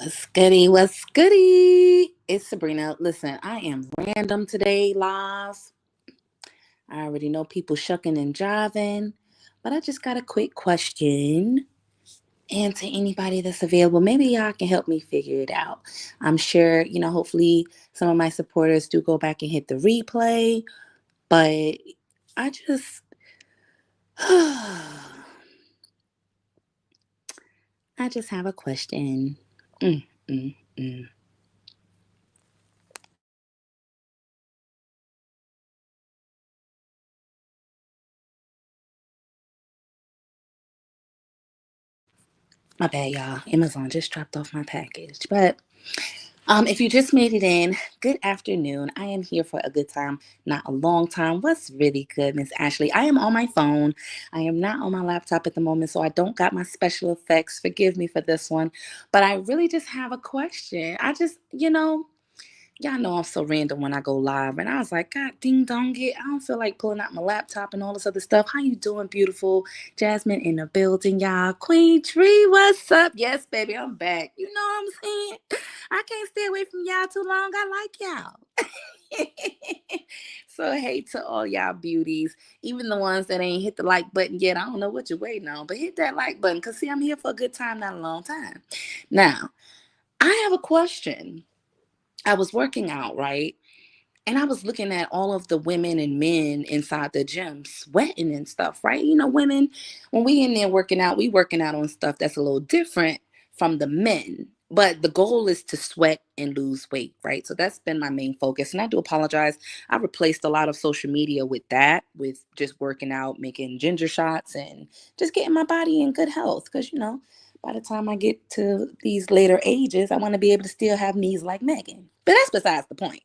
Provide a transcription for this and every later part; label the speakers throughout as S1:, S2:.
S1: What's goody? What's goody? It's Sabrina. Listen, I am random today, live. I already know people shucking and jiving, but I just got a quick question. And to anybody that's available, maybe y'all can help me figure it out. I'm sure, hopefully some of my supporters do go back and hit the replay, but I just, I just have a question. Mm, mm, mm. My bad, y'all. Amazon just dropped off my package. But if you just made it in, good afternoon. I am here for a good time, not a long time. What's really good, Miss Ashley? I am on my phone. I am not on my laptop at the moment, so I don't got my special effects. Forgive me for this one. But I really just have a question. Y'all know I'm so random when I go live. And I was like, God ding dong it. I don't feel like pulling out my laptop and all this other stuff. How you doing, beautiful? Jasmine in the building, y'all. Queen Tree, what's up? Yes, baby, I'm back. You know what I'm saying? I can't stay away from y'all too long. I like y'all. So hey to all y'all beauties, even the ones that ain't hit the like button yet. I don't know what you're waiting on, but hit that like button because see, I'm here for a good time, not a long time. Now, I have a question. I was working out, right? And I was looking at all of the women and men inside the gym sweating and stuff, right? Women, when we in there working out, we working out on stuff that's a little different from the men. But the goal is to sweat and lose weight, right? So that's been my main focus. And I do apologize. I replaced a lot of social media with that, with just working out, making ginger shots, and just getting my body in good health. Because, by the time I get to these later ages, I want to be able to still have knees like Megan. But that's besides the point.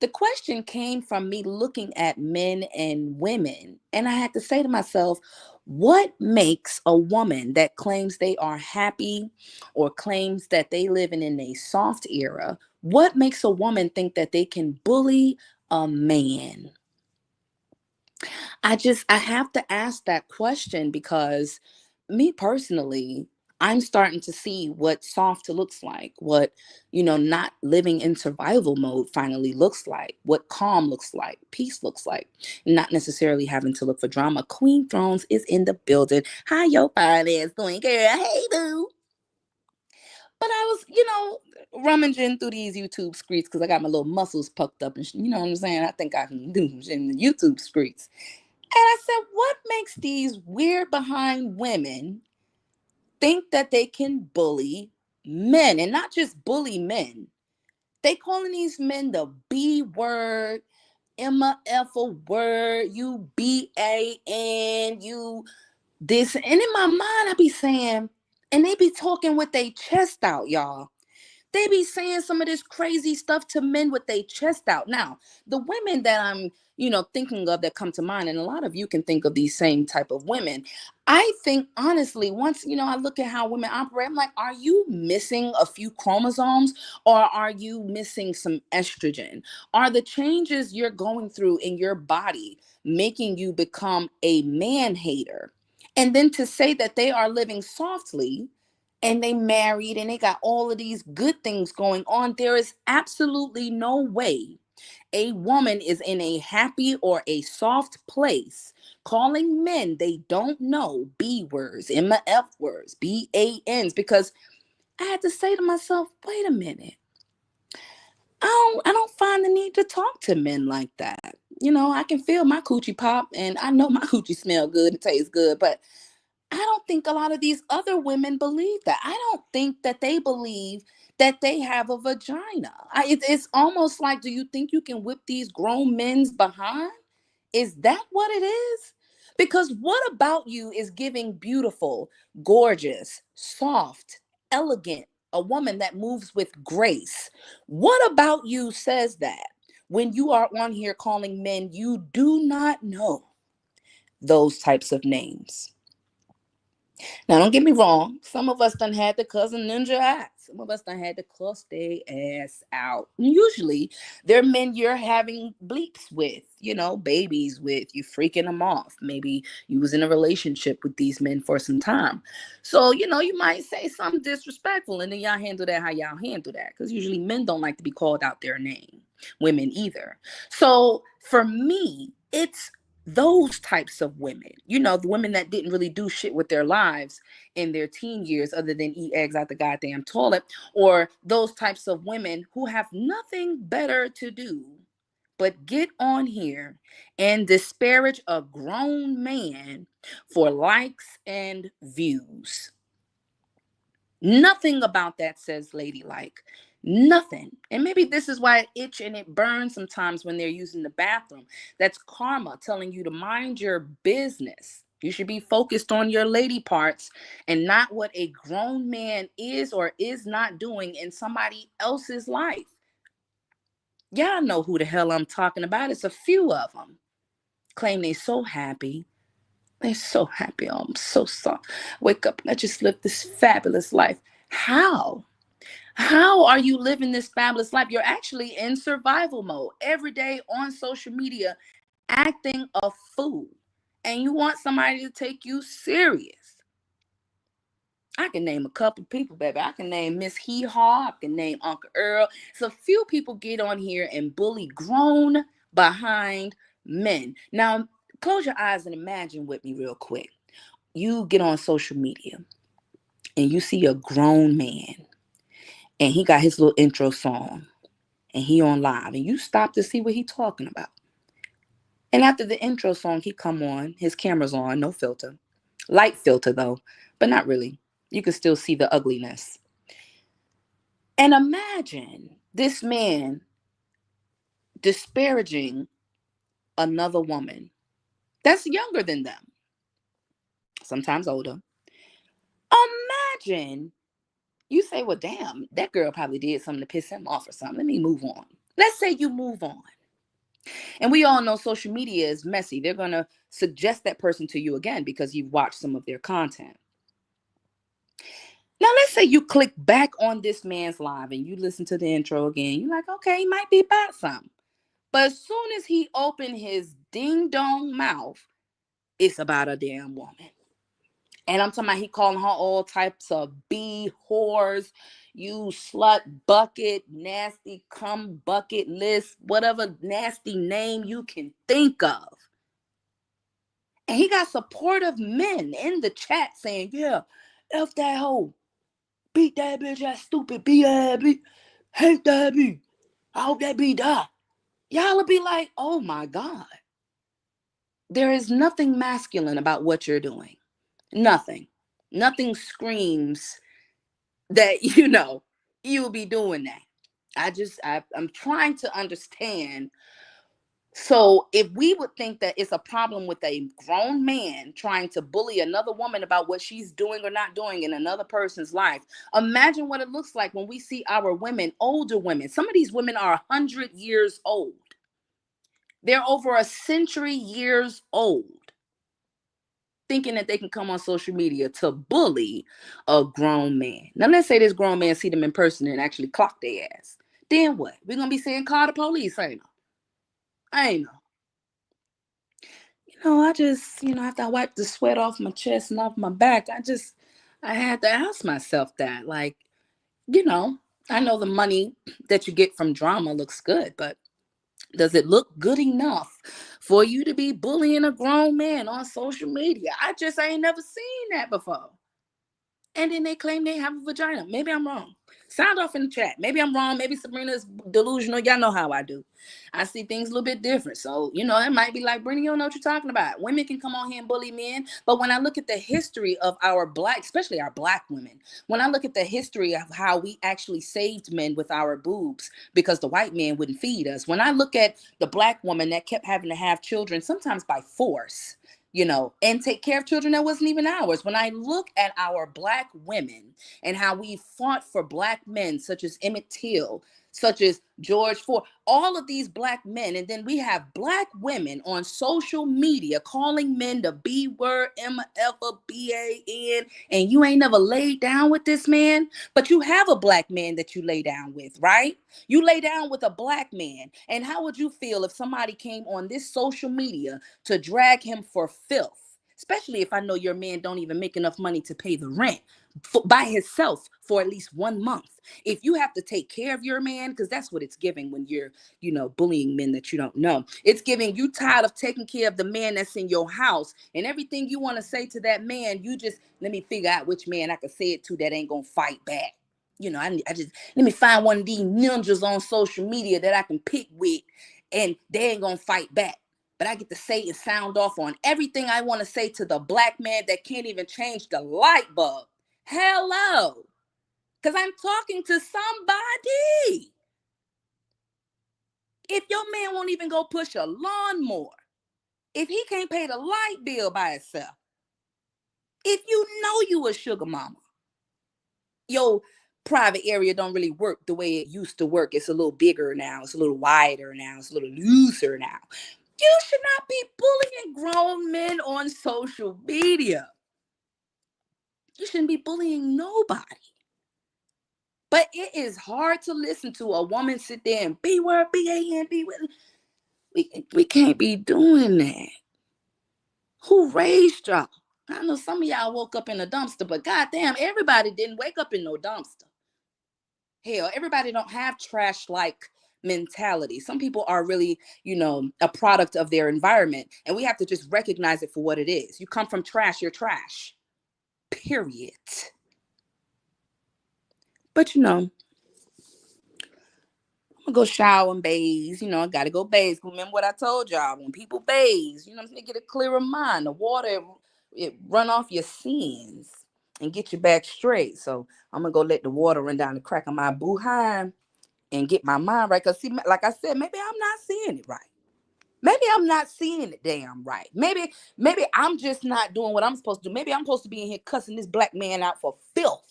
S1: The question came from me looking at men and women, and I had to say to myself, what makes a woman that claims they are happy or claims that they live in a soft era? What makes a woman think that they can bully a man? I have to ask that question because me personally, I'm starting to see what soft looks like, what, not living in survival mode finally looks like, what calm looks like, peace looks like, not necessarily having to look for drama. Queen Thrones is in the building. How your fine ass doing, girl? Hey, boo. But I was, rummaging through these YouTube streets because I got my little muscles pucked up and you know what I'm saying? I think I can do in the YouTube streets. And I said, what makes these weird behind women think that they can bully men and not just bully men? They calling these men the B word, MF a word, you BAN, you this. And in my mind, I be saying, and they be talking with their chest out, y'all. They be saying some of this crazy stuff to men with their chest out. Now, the women that I'm, thinking of that come to mind, and a lot of you can think of these same type of women. I think honestly, once, I look at how women operate, I'm like, are you missing a few chromosomes or are you missing some estrogen? Are the changes you're going through in your body making you become a man hater? And then to say that they are living softly and they married and they got all of these good things going on, there is absolutely no way a woman is in a happy or a soft place calling men they don't know B words, MF words, BANs, because I had to say to myself, wait a minute. I don't find the need to talk to men like that. I can feel my coochie pop and I know my coochie smell good and tastes good, but I don't think a lot of these other women believe that. I don't think that they believe that they have a vagina. It's almost like, do you think you can whip these grown men's behind? Is that what it is? Because what about you is giving beautiful, gorgeous, soft, elegant, a woman that moves with grace? What about you says that when you are on here calling men you do not know those types of names? Now, don't get me wrong. Some of us done had the cousin ninja act. Some of us done had to cuss their ass out. Usually, they're men you're having bleeps with, babies with. You freaking them off. Maybe you was in a relationship with these men for some time. So, you might say something disrespectful, and then y'all handle that how y'all handle that. Because usually men don't like to be called out their name. Women either. So, for me, it's those types of women, the women that didn't really do shit with their lives in their teen years other than eat eggs out the goddamn toilet, or those types of women who have nothing better to do but get on here and disparage a grown man for likes and views. Nothing about that says ladylike. Nothing. And maybe this is why it itch and it burns sometimes when they're using the bathroom. That's karma telling you to mind your business. You should be focused on your lady parts and not what a grown man is or is not doing in somebody else's life. Y'all know who the hell I'm talking about. It's a few of them. Claim they so happy. They're so happy. Oh, I'm so soft. Wake up and I just live this fabulous life. How? How are you living this fabulous life? You're actually in survival mode every day on social media, acting a fool. And you want somebody to take you serious. I can name a couple people, baby. I can name Miss Hee Haw. I can name Uncle Earl. So few people get on here and bully grown behind men. Now, close your eyes and imagine with me real quick. You get on social media and you see a grown man and he got his little intro song and he on live and you stop to see what he talking about. And after the intro song, he come on, his camera's on, no filter. Light filter though, but not really. You can still see the ugliness. And imagine this man disparaging another woman that's younger than them, sometimes older. Imagine you say, well, damn, that girl probably did something to piss him off or something. Let me move on. Let's say you move on. And we all know social media is messy. They're going to suggest that person to you again because you've watched some of their content. Now, let's say you click back on this man's live and you listen to the intro again. You're like, okay, he might be about something. But as soon as he opened his ding dong mouth, it's about a damn woman. And I'm talking about he calling her all types of B whores, you slut bucket, nasty cum bucket list, whatever nasty name you can think of. And he got supportive men in the chat saying, yeah, F that hoe. Beat that bitch, that stupid B. Hate that B. I hope that B die. Y'all will be like, oh my God. There is nothing masculine about what you're doing. Nothing. Nothing screams that, you'll be doing that. I'm trying to understand. So if we would think that it's a problem with a grown man trying to bully another woman about what she's doing or not doing in another person's life, imagine what it looks like when we see our women, older women. Some of these women are 100 years old. They're over a century years old, thinking that they can come on social media to bully a grown man. Now, let's say this grown man see them in person and actually clock their ass. Then what? We're going to be saying call the police, ain't no? Ain't no. I just, after I wiped the sweat off my chest and off my back, I had to ask myself that. Like, I know the money that you get from drama looks good, but does it look good enough for you to be bullying a grown man on social media? I just ain't never seen that before. And then they claim they have a vagina. Maybe I'm wrong. Sound off in the chat. Maybe I'm wrong. Maybe Sabrina's delusional. Y'all know how I do. I see things a little bit different. So, it might be like, Brittany, you don't know what you're talking about. Women can come on here and bully men. But when I look at the history of our black, especially our black women, when I look at the history of how we actually saved men with our boobs because the white man wouldn't feed us. When I look at the black woman that kept having to have children, sometimes by force, and take care of children that wasn't even ours. When I look at our black women and how we fought for black men, such as Emmett Till, such as George Ford, all of these black men. And then we have black women on social media calling men the B word, MFBAN, and you ain't never laid down with this man, but you have a black man that you lay down with, right? You lay down with a black man. And how would you feel if somebody came on this social media to drag him for filth? Especially if I know your man don't even make enough money to pay the rent by himself for at least 1 month. If you have to take care of your man, because that's what it's giving when you're, bullying men that you don't know. It's giving you tired of taking care of the man that's in your house, and everything you want to say to that man, you just let me figure out which man I can say it to that ain't gonna fight back. I just let me find one of these ninjas on social media that I can pick with, and they ain't gonna fight back. But I get to say and sound off on everything I want to say to the black man that can't even change the light bulb. Hello. Because I'm talking to somebody. If your man won't even go push a lawnmower, if he can't pay the light bill by himself, if you know you a sugar mama, your private area don't really work the way it used to work. It's a little bigger now. It's a little wider now. It's a little looser now. You should not be bullying grown men on social media. You shouldn't be bullying nobody. But it is hard to listen to a woman sit there and B word, B-A-N, B word. We can't be doing that. Who raised y'all? I know some of y'all woke up in a dumpster, but goddamn, everybody didn't wake up in no dumpster. Hell, everybody don't have trash-like mentality. Some people are really, a product of their environment, and we have to just recognize it for what it is. You come from trash, you're trash. Period. But I'm gonna go shower and bathe. I gotta go bathe. Remember what I told y'all? When people bathe, they get a clearer mind. The water, it run off your sins and get you back straight. So I'm gonna go let the water run down the crack of my behind and get my mind right. Cause see, like I said, maybe I'm not seeing it right. Maybe I'm not seeing it damn right. Maybe I'm just not doing what I'm supposed to do. Maybe I'm supposed to be in here cussing this black man out for filth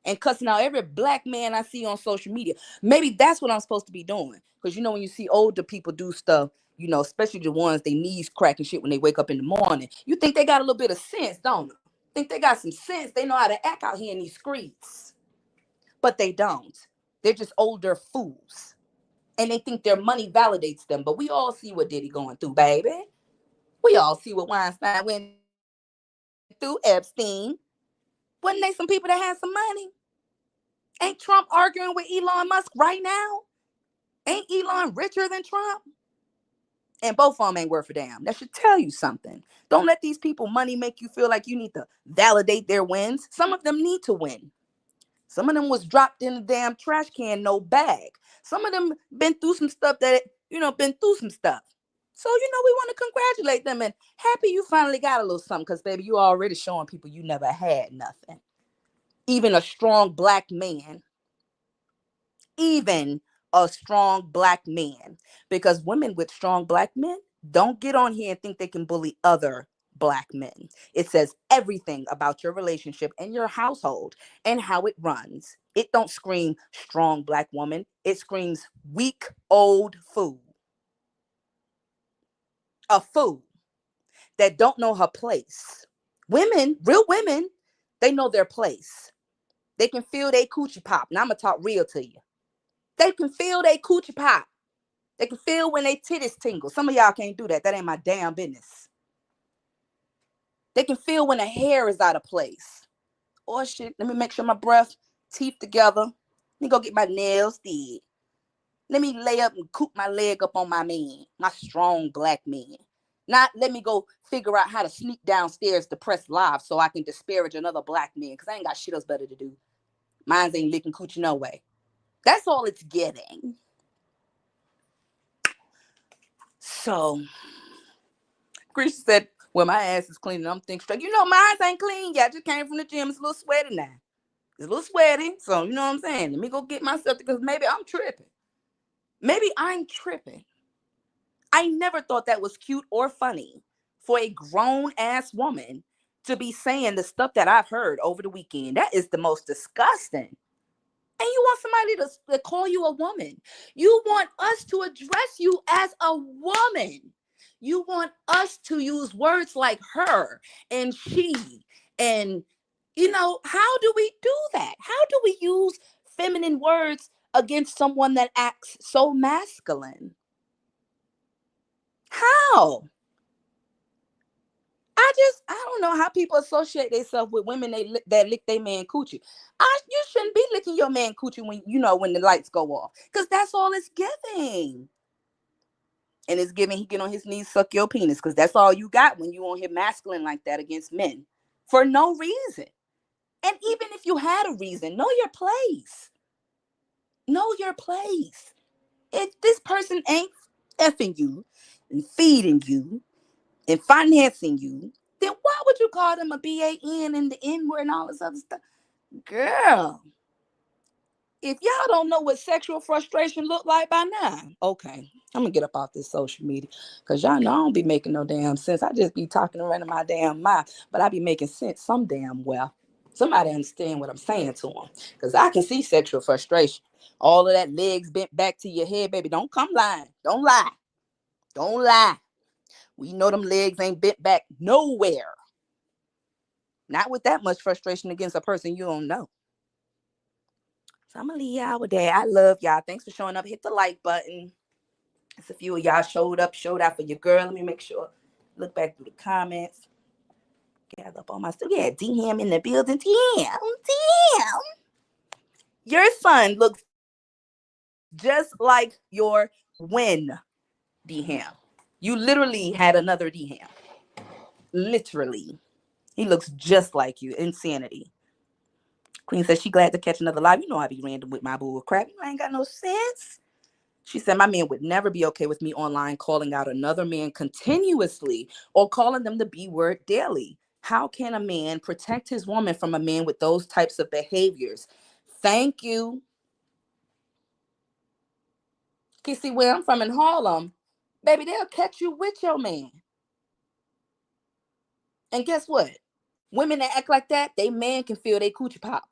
S1: and cussing out every black man I see on social media. Maybe that's what I'm supposed to be doing. Because when you see older people do stuff, especially the ones they knees cracking shit when they wake up in the morning, you think they got a little bit of sense, don't you? Think they got some sense. They know how to act out here in these streets. But they don't. They're just older fools. And they think their money validates them. But we all see what Diddy going through, baby. We all see what Weinstein went through, Epstein. Wasn't they some people that had some money? Ain't Trump arguing with Elon Musk right now? Ain't Elon richer than Trump? And both of them ain't worth a damn. That should tell you something. Don't let these people money make you feel like you need to validate their wins. Some of them need to win. Some of them was dropped in a damn trash can, no bag. Some of them been through some stuff been through some stuff. So, we want to congratulate them and happy you finally got a little something because, baby, you already showing people you never had nothing. Even a strong black man. Even a strong black man. Because women with strong black men don't get on here and think they can bully other black men. It says everything about your relationship and your household and how it runs. It don't scream strong black woman. It screams weak old fool. A fool that don't know her place. Women, real women, they know their place. They can feel they coochie pop. Now I'm gonna talk real to you. They can feel they coochie pop. They can feel when they titties tingle. Some of y'all can't do that. That ain't my damn business. They can feel when the hair is out of place. Oh shit, let me make sure my breath, teeth together. Let me go get my nails did. Let me lay up and coop my leg up on my man, my strong black man. Not let me go figure out how to sneak downstairs to press live so I can disparage another black man because I ain't got shit else better to do. Mines ain't licking coochie no way. That's all it's getting. So, Chris said, well, my ass is clean and I'm thinking straight. Mine ain't clean yet. I just came from the gym. It's a little sweaty now. It's a little sweaty. So, you know what I'm saying? Let me go get myself because maybe I'm tripping. Maybe I'm tripping. I never thought that was cute or funny for a grown-ass woman to be saying the stuff that I've heard over the weekend. That is the most disgusting. And you want somebody to call you a woman. You want us to address you as a woman. You want us to use words like her and she. And, how do we do that? How do we use feminine words against someone that acts so masculine? How? I don't know how people associate themselves with women that lick their man coochie. You shouldn't be licking your man coochie when the lights go off, because that's all it's giving. And it's giving he get on his knees, suck your penis, because that's all you got when you on here masculine like that against men for no reason. And even if you had a reason, know your place. Know your place. If this person ain't effing you and feeding you and financing you, then why would you call them a BAN and the N word and all this other stuff? Girl, if y'all don't know what sexual frustration look like by now, okay, I'm gonna get up off this social media, because y'all know I don't be making no damn sense. I just be talking around in my damn mouth, but I be making sense some damn well. Somebody understand what I'm saying to them, because I can see sexual frustration. All of that legs bent back to your head, baby. Don't come lying. Don't lie. Don't lie. We know them legs ain't bent back nowhere. Not with that much frustration against a person you don't know. So I'm gonna leave y'all with that. I love y'all. Thanks for showing up. Hit the like button. It's a few of y'all showed out for your girl. Let me make sure. Look back through the comments. Gather up on my stuff. Yeah, D-Ham in the building. Damn. Your son looks just like your win, D-Ham. You literally had another D-Ham. Literally. He looks just like you. Insanity. Queen says she glad to catch another live. You know I be random with my bull crap. You ain't got no sense. She said my man would never be okay with me online calling out another man continuously or calling them the B word daily. How can a man protect his woman from a man with those types of behaviors? Thank you. You see, where I'm from in Harlem, baby, they'll catch you with your man. And guess what? Women that act like that, they man can feel they coochie pop.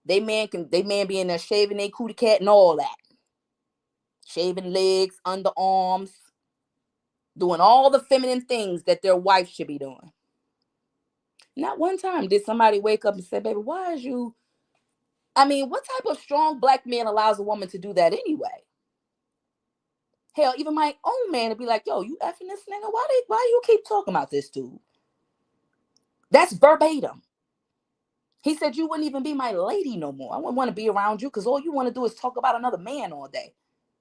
S1: They man be in there shaving their cootie cat and all that. Shaving legs, underarms, doing all the feminine things that their wife should be doing. Not one time did somebody wake up and say, baby, why is you... I mean, what type of strong black man allows a woman to do that anyway? Hell, even my own man would be like, yo, you effing this nigga? Why you keep talking about this dude? That's verbatim. He said, you wouldn't even be my lady no more. I wouldn't want to be around you because all you want to do is talk about another man all day.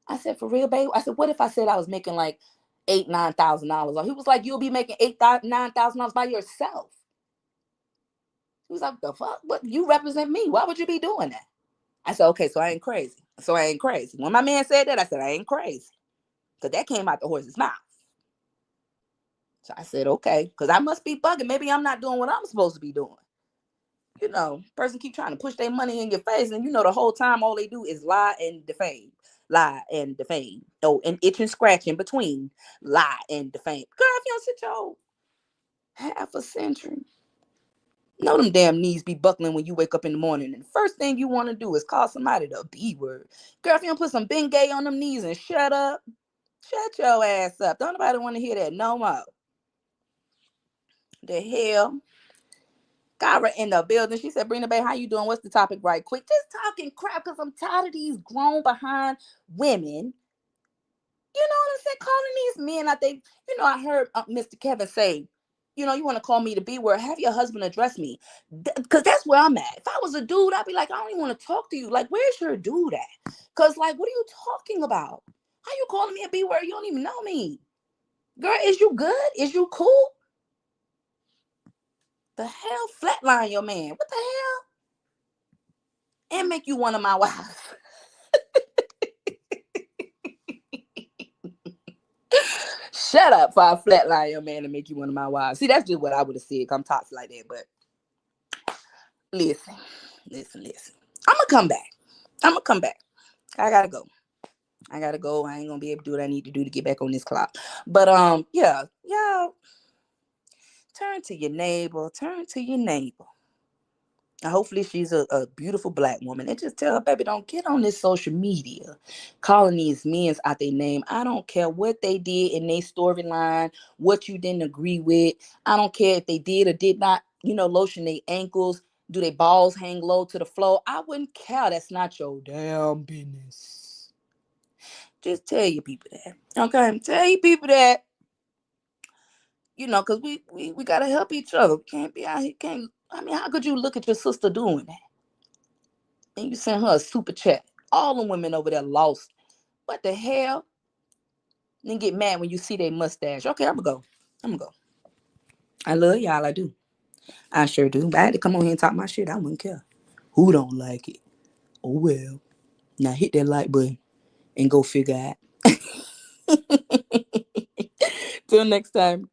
S1: I said, for real, babe? I said, what if I said I was making like $8,000, $9,000? He was like, you'll be making $8,000, $9,000 by yourself. He was like, the fuck? But you represent me. Why would you be doing that? I said, okay, so I ain't crazy. When my man said that, I said, I ain't crazy. Because that came out the horse's mouth. So I said, okay, because I must be bugging. Maybe I'm not doing what I'm supposed to be doing. Person keep trying to push their money in your face, and the whole time all they do is lie and defame. Lie and defame. Oh, and itch and scratch in between. Lie and defame. Girl, if you don't sit your half a century, them damn knees be buckling when you wake up in the morning, and the first thing you want to do is call somebody the B word. Girl, if you don't put some Bengay on them knees and shut up, shut your ass up. Don't nobody want to hear that no more. The hell? Kyra in the building. She said, Brina Bay, how you doing? What's the topic right quick? Just talking crap because I'm tired of these grown behind women. You know what I'm saying? Calling these men. I think, I heard Mr. Kevin say, you want to call me the B word, have your husband address me. Because that's where I'm at. If I was a dude, I'd be like, I don't even want to talk to you. Like, where's your dude at? Because, like, what are you talking about? How you calling me a B word? You don't even know me. Girl, is you good? Is you cool? The hell? Flatline your man. What the hell? And make you one of my wives. Shut up for I flatline your man and make you one of my wives. See, that's just what I would have said. Come toxic like that. But listen. I'm gonna come back. I gotta go. I ain't gonna be able to do what I need to do to get back on this clock. But yeah, y'all turn to your neighbor. Hopefully she's a beautiful black woman. And just tell her, baby, don't get on this social media calling these men out their name. I don't care what they did in their storyline, what you didn't agree with. I don't care if they did or did not, lotion their ankles. Do their balls hang low to the floor? I wouldn't care. That's not your damn business. Just tell your people that. Okay? Tell your people that, because we got to help each other. We can't be out here. How could you look at your sister doing that? And you send her a super chat. All the women over there lost. What the hell? Then get mad when you see their mustache. Okay, I'm gonna go. I'm gonna go. I love y'all. I do. I sure do. But I had to come on here and talk my shit. I wouldn't care. Who don't like it? Oh well. Now hit that like button and go figure out. Till next time.